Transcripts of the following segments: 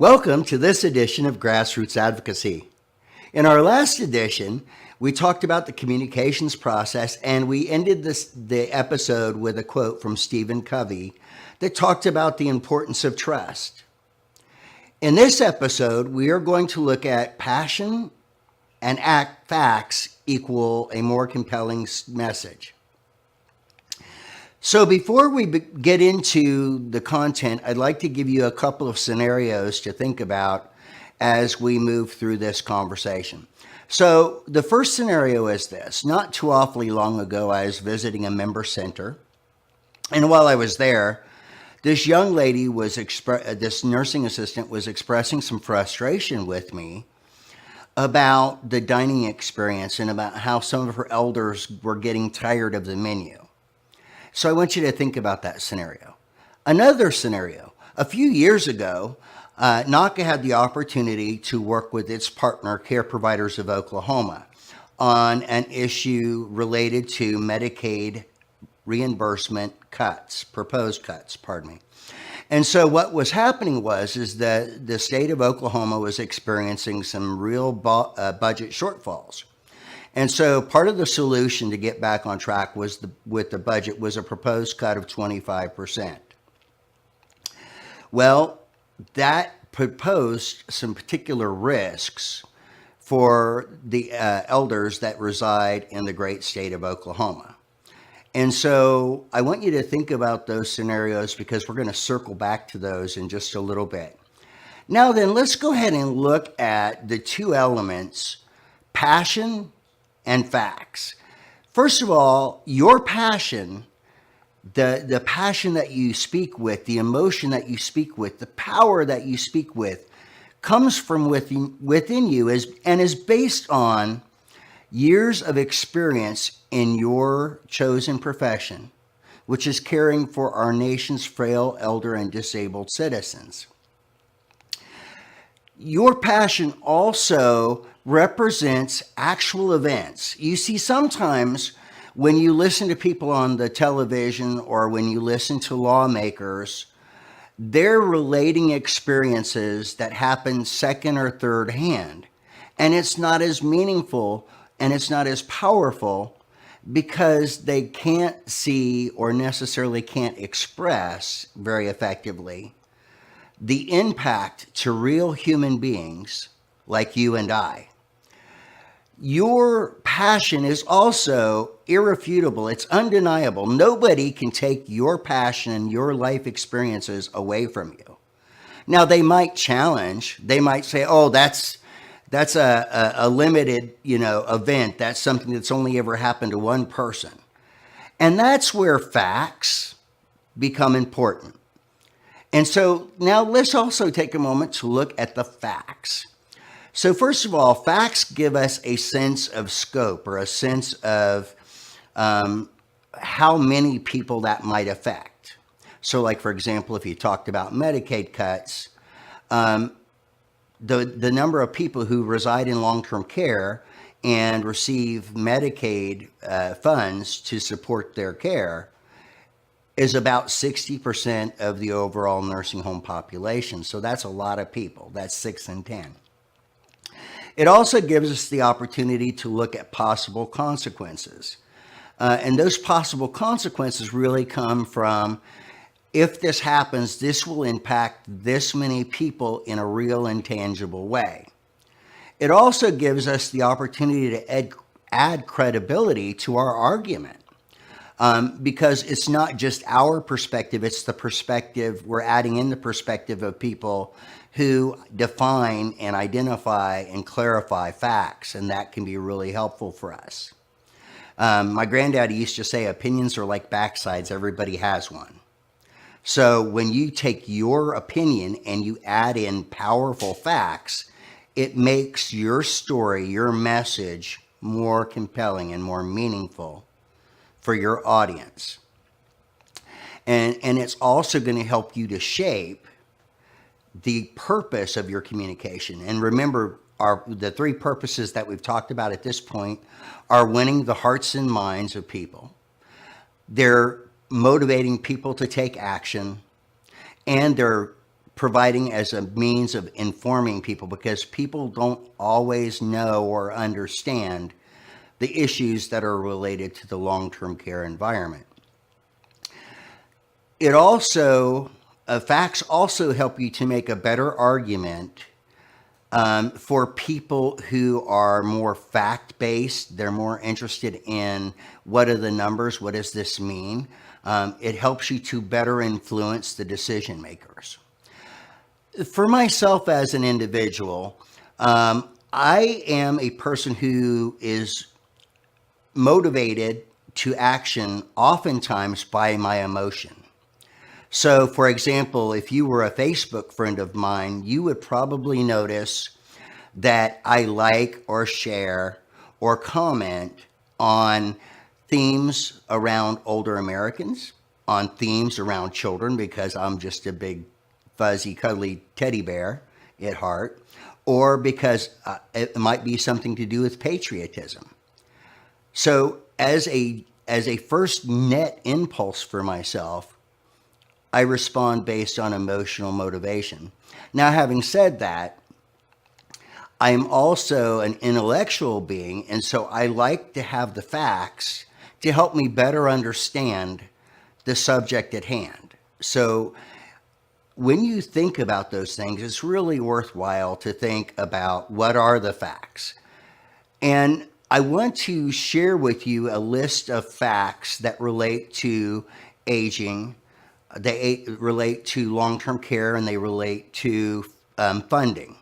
Welcome to this edition of Grassroots Advocacy. In our last edition, we talked about the communications process, and we ended the episode with a quote from Stephen Covey that talked about the importance of trust. In this episode, we are going to look at passion and facts equal a more compelling message. So before we get into the content, I'd like to give you a couple of scenarios to think about as we move through this conversation. So the first scenario is this. Not too awfully long ago, I was visiting a member center. And while I was there, this young lady this nursing assistant was expressing some frustration with me about the dining experience and about how some of her elders were getting tired of the menu. So I want you to think about that scenario. Another scenario, a few years ago, NAHCA had the opportunity to work with its partner, Care Providers of Oklahoma, on an issue related to Medicaid reimbursement proposed cuts. And so what was happening is that the state of Oklahoma was experiencing some real budget shortfalls. And so part of the solution to get back on track with the budget was a proposed cut of 25%. Well, that proposed some particular risks for the elders that reside in the great state of Oklahoma. And so I want you to think about those scenarios because we're going to circle back to those in just a little bit. Now then, let's go ahead and look at the two elements, passion and facts. First of all, your passion, the passion that you speak with, the emotion that you speak with, the power that you speak with, comes from within you and is based on years of experience in your chosen profession, which is caring for our nation's frail, elder, and disabled citizens. Your passion also represents actual events. You see, sometimes when you listen to people on the television or when you listen to lawmakers, they're relating experiences that happen second or third hand. And it's not as meaningful and it's not as powerful because they can't see or necessarily can't express very effectively the impact to real human beings like you and I. Your passion is also irrefutable. It's undeniable. Nobody can take your passion and your life experiences away from you. Now, they might challenge. They might say, oh, that's a limited, event. That's something that's only ever happened to one person. And that's where facts become important. And so now let's also take a moment to look at the facts. So first of all, facts give us a sense of scope or a sense of how many people that might affect. So like, for example, if you talked about Medicaid cuts, the number of people who reside in long-term care and receive Medicaid funds to support their care is about 60% of the overall nursing home population. So that's a lot of people. That's 6 in 10. It also gives us the opportunity to look at possible consequences. And those possible consequences really come from, if this happens, this will impact this many people in a real and tangible way. It also gives us the opportunity to add credibility to our argument. Because it's not just our perspective, it's the perspective, we're adding in the perspective of people who define and identify and clarify facts, and that can be really helpful for us. My granddaddy used to say, opinions are like backsides, everybody has one. So when you take your opinion and you add in powerful facts, it makes your story, your message more compelling and more meaningful for your audience. And it's also going to help you to shape the purpose of your communication. And remember, the three purposes that we've talked about at this point are winning the hearts and minds of people. They're motivating people to take action, and they're providing as a means of informing people, because people don't always know or understand the issues that are related to the long-term care environment. It also, facts also help you to make a better argument for people who are more fact-based. They're more interested in what are the numbers, what does this mean? It helps you to better influence the decision makers. For myself as an individual, I am a person who is motivated to action oftentimes by my emotion. So, for example, if you were a Facebook friend of mine, you would probably notice that I like or share or comment on themes around older Americans, on themes around children, because I'm just a big, fuzzy, cuddly teddy bear at heart, or because it might be something to do with patriotism. So, as a first net impulse for myself, I respond based on emotional motivation. Now, having said that, I am also an intellectual being, and so I like to have the facts to help me better understand the subject at hand. So when you think about those things, it's really worthwhile to think about what are the facts. And I want to share with you a list of facts that relate to aging. They relate to long-term care, and they relate to funding.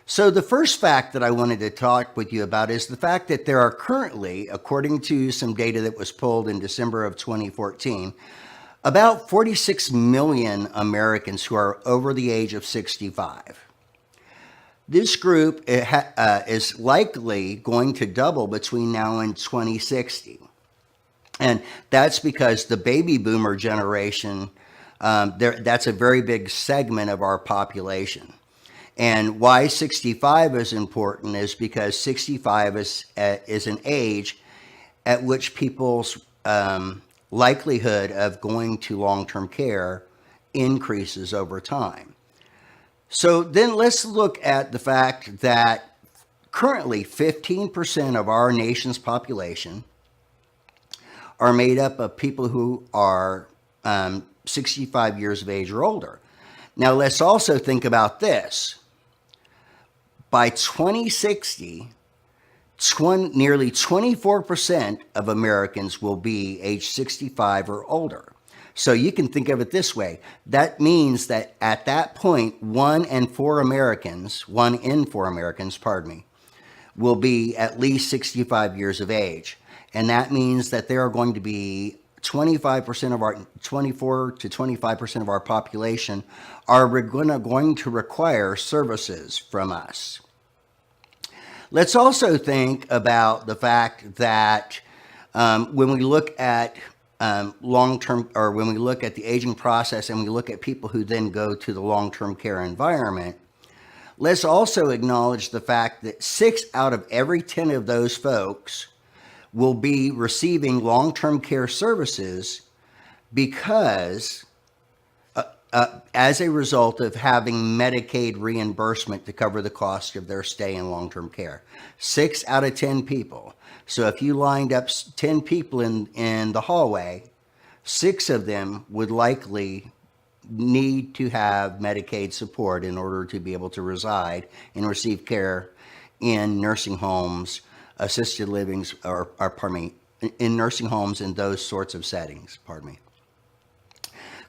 So the first fact that I wanted to talk with you about is the fact that there are currently, according to some data that was pulled in December of 2014, about 46 million Americans who are over the age of 65. This group is likely going to double between now and 2060. And that's because the baby boomer generation, that's a very big segment of our population. And why 65 is important is because 65 is an age at which people's likelihood of going to long-term care increases over time. So then let's look at the fact that currently 15% of our nation's population are made up of people who are 65 years of age or older. Now let's also think about this. By 2060, nearly 24% of Americans will be age 65 or older. So you can think of it this way. That means that at that point, 1 in 4 Americans, will be at least 65 years of age. And that means that there are going to be 24 to 25% of our population are going to require services from us. Let's also think about the fact that when we look at long-term, or when we look at the aging process and we look at people who then go to the long-term care environment, let's also acknowledge the fact that 6 out of every 10 of those folks will be receiving long-term care services because as a result of having Medicaid reimbursement to cover the cost of their stay in long-term care. 6 out of 10 people. So if you lined up 10 people in the hallway, 6 of them would likely need to have Medicaid support in order to be able to reside and receive care in nursing homes, assisted livings, in nursing homes and those sorts of settings,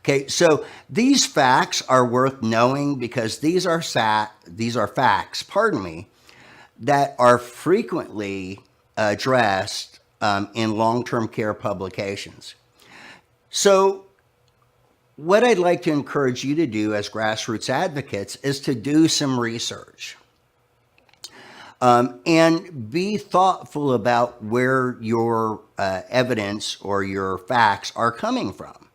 Okay, so these facts are worth knowing because these are facts, that are frequently addressed in long-term care publications. So what I'd like to encourage you to do as grassroots advocates is to do some research. And be thoughtful about where your evidence or your facts are coming from.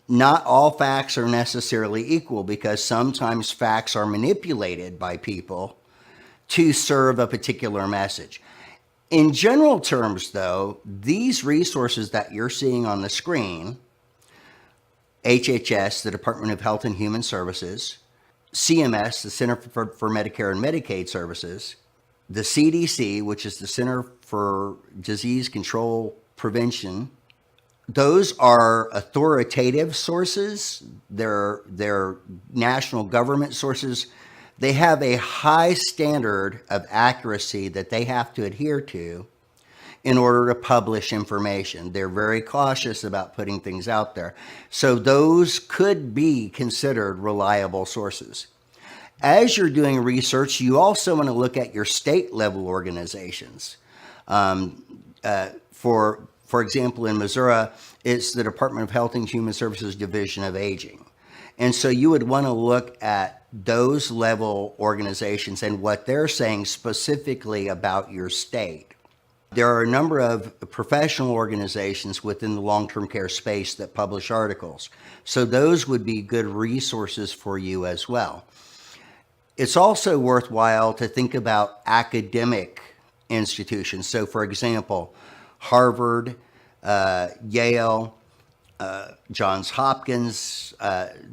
Not all facts are necessarily equal because sometimes facts are manipulated by people to serve a particular message. In general terms, though, these resources that you're seeing on the screen, HHS, the Department of Health and Human Services, CMS, the Center for Medicare and Medicaid Services, the CDC, which is the Center for Disease Control Prevention. Those are authoritative sources. They're national government sources. They have a high standard of accuracy that they have to adhere to in order to publish information. They're very cautious about putting things out there. So those could be considered reliable sources. As you're doing research, you also want to look at your state level organizations. For example, in Missouri, it's the Department of Health and Human Services Division of Aging. And so you would want to look at those level organizations and what they're saying specifically about your state. There are a number of professional organizations within the long-term care space that publish articles. So those would be good resources for you as well. It's also worthwhile to think about academic institutions. So for example, Harvard, Yale, Johns Hopkins,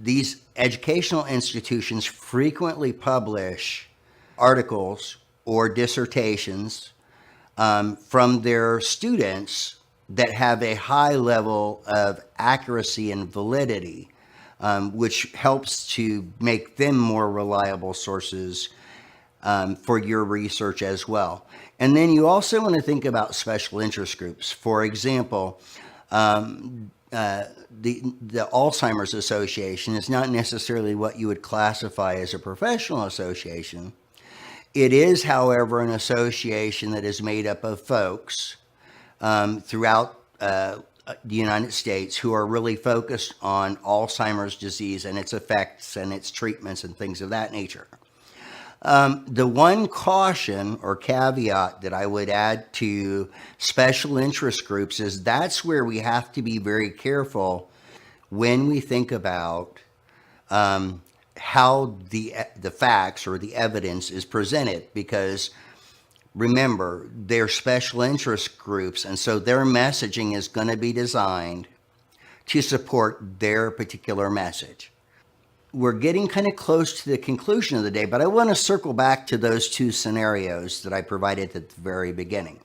these educational institutions frequently publish articles or dissertations from their students that have a high level of accuracy and validity, which helps to make them more reliable sources for your research as well. And then you also want to think about special interest groups. For example, the Alzheimer's Association is not necessarily what you would classify as a professional association. It is, however, an association that is made up of folks throughout the United States who are really focused on Alzheimer's disease and its effects and its treatments and things of that nature. The one caution or caveat that I would add to special interest groups is that's where we have to be very careful when we think about how the facts or the evidence is presented, because remember, they're special interest groups, and so their messaging is going to be designed to support their particular message. We're getting kind of close to the conclusion of the day, but I want to circle back to those two scenarios that I provided at the very beginning.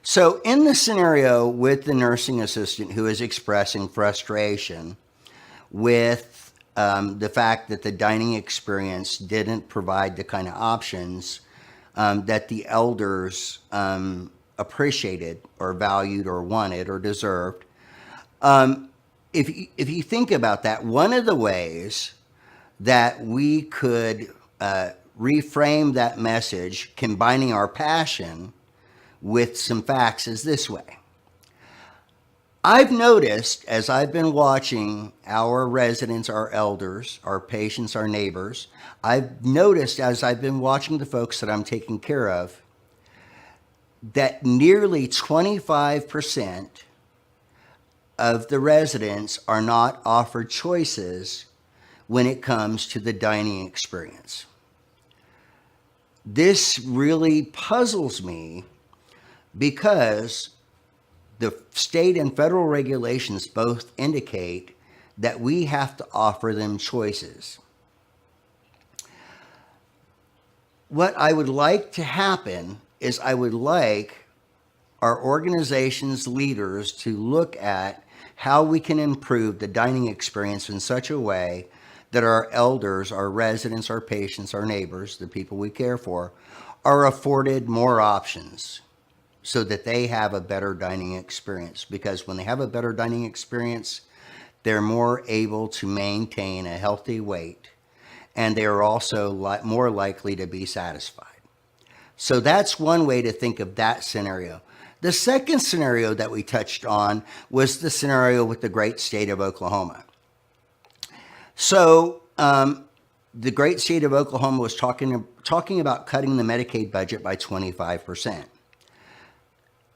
So in the scenario with the nursing assistant who is expressing frustration with the fact that the dining experience didn't provide the kind of options that the elders appreciated or valued or wanted or deserved, if you think about that, one of the ways that we could reframe that message, combining our passion with some facts, is this way. I've noticed as I've been watching our residents, our elders, our patients, our neighbors, I've noticed as I've been watching the folks that I'm taking care of, that nearly 25% of the residents are not offered choices when it comes to the dining experience. This really puzzles me because the state and federal regulations both indicate that we have to offer them choices. What I would like to happen is I would like our organization's leaders to look at how we can improve the dining experience in such a way that our elders, our residents, our patients, our neighbors, the people we care for, are afforded more options so that they have a better dining experience. Because when they have a better dining experience, they're more able to maintain a healthy weight, and they are also more likely to be satisfied. So that's one way to think of that scenario. The second scenario that we touched on was the scenario with the great state of Oklahoma. So the great state of Oklahoma was talking about cutting the Medicaid budget by 25%.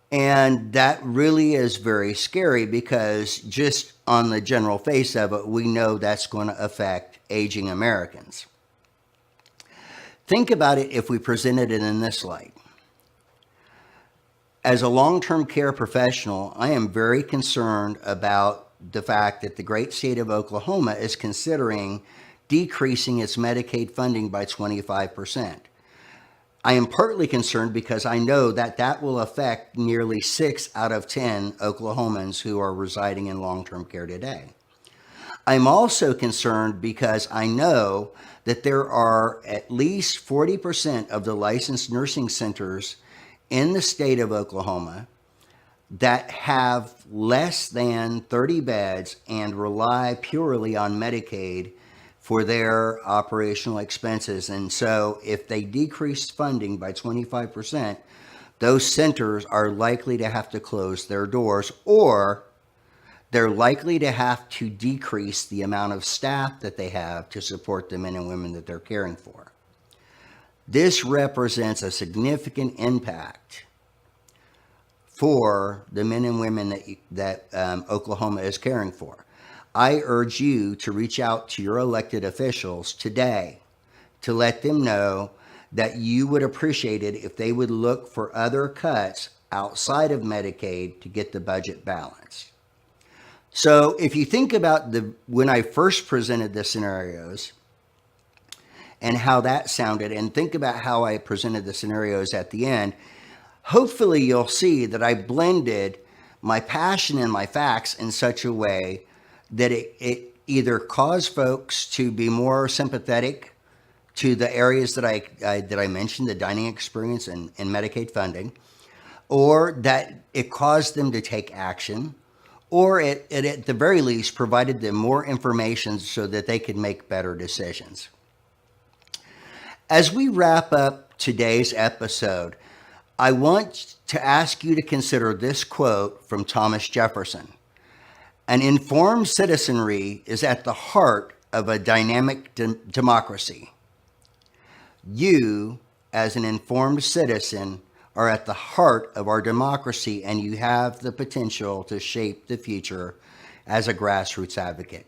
And that really is very scary because just on the general face of it, we know that's going to affect aging Americans. Think about it if we presented it in this light. As a long-term care professional, I am very concerned about the fact that the great state of Oklahoma is considering decreasing its Medicaid funding by 25%. I am partly concerned because I know that that will affect nearly 6 out of 10 Oklahomans who are residing in long-term care today. I'm also concerned because I know that there are at least 40% of the licensed nursing centers in the state of Oklahoma that have less than 30 beds and rely purely on Medicaid for their operational expenses. And so if they decrease funding by 25%, those centers are likely to have to close their doors, or they're likely to have to decrease the amount of staff that they have to support the men and women that they're caring for. This represents a significant impact for the men and women that Oklahoma is caring for. I urge you to reach out to your elected officials today to let them know that you would appreciate it if they would look for other cuts outside of Medicaid to get the budget balanced. So if you think about when I first presented the scenarios and how that sounded, and think about how I presented the scenarios at the end, hopefully you'll see that I blended my passion and my facts in such a way that it either caused folks to be more sympathetic to the areas that I mentioned, the dining experience and Medicaid funding, or that it caused them to take action, or it at the very least provided them more information so that they could make better decisions. As we wrap up today's episode, I want to ask you to consider this quote from Thomas Jefferson. An informed citizenry is at the heart of a dynamic democracy. You, as an informed citizen, are at the heart of our democracy, and you have the potential to shape the future as a grassroots advocate.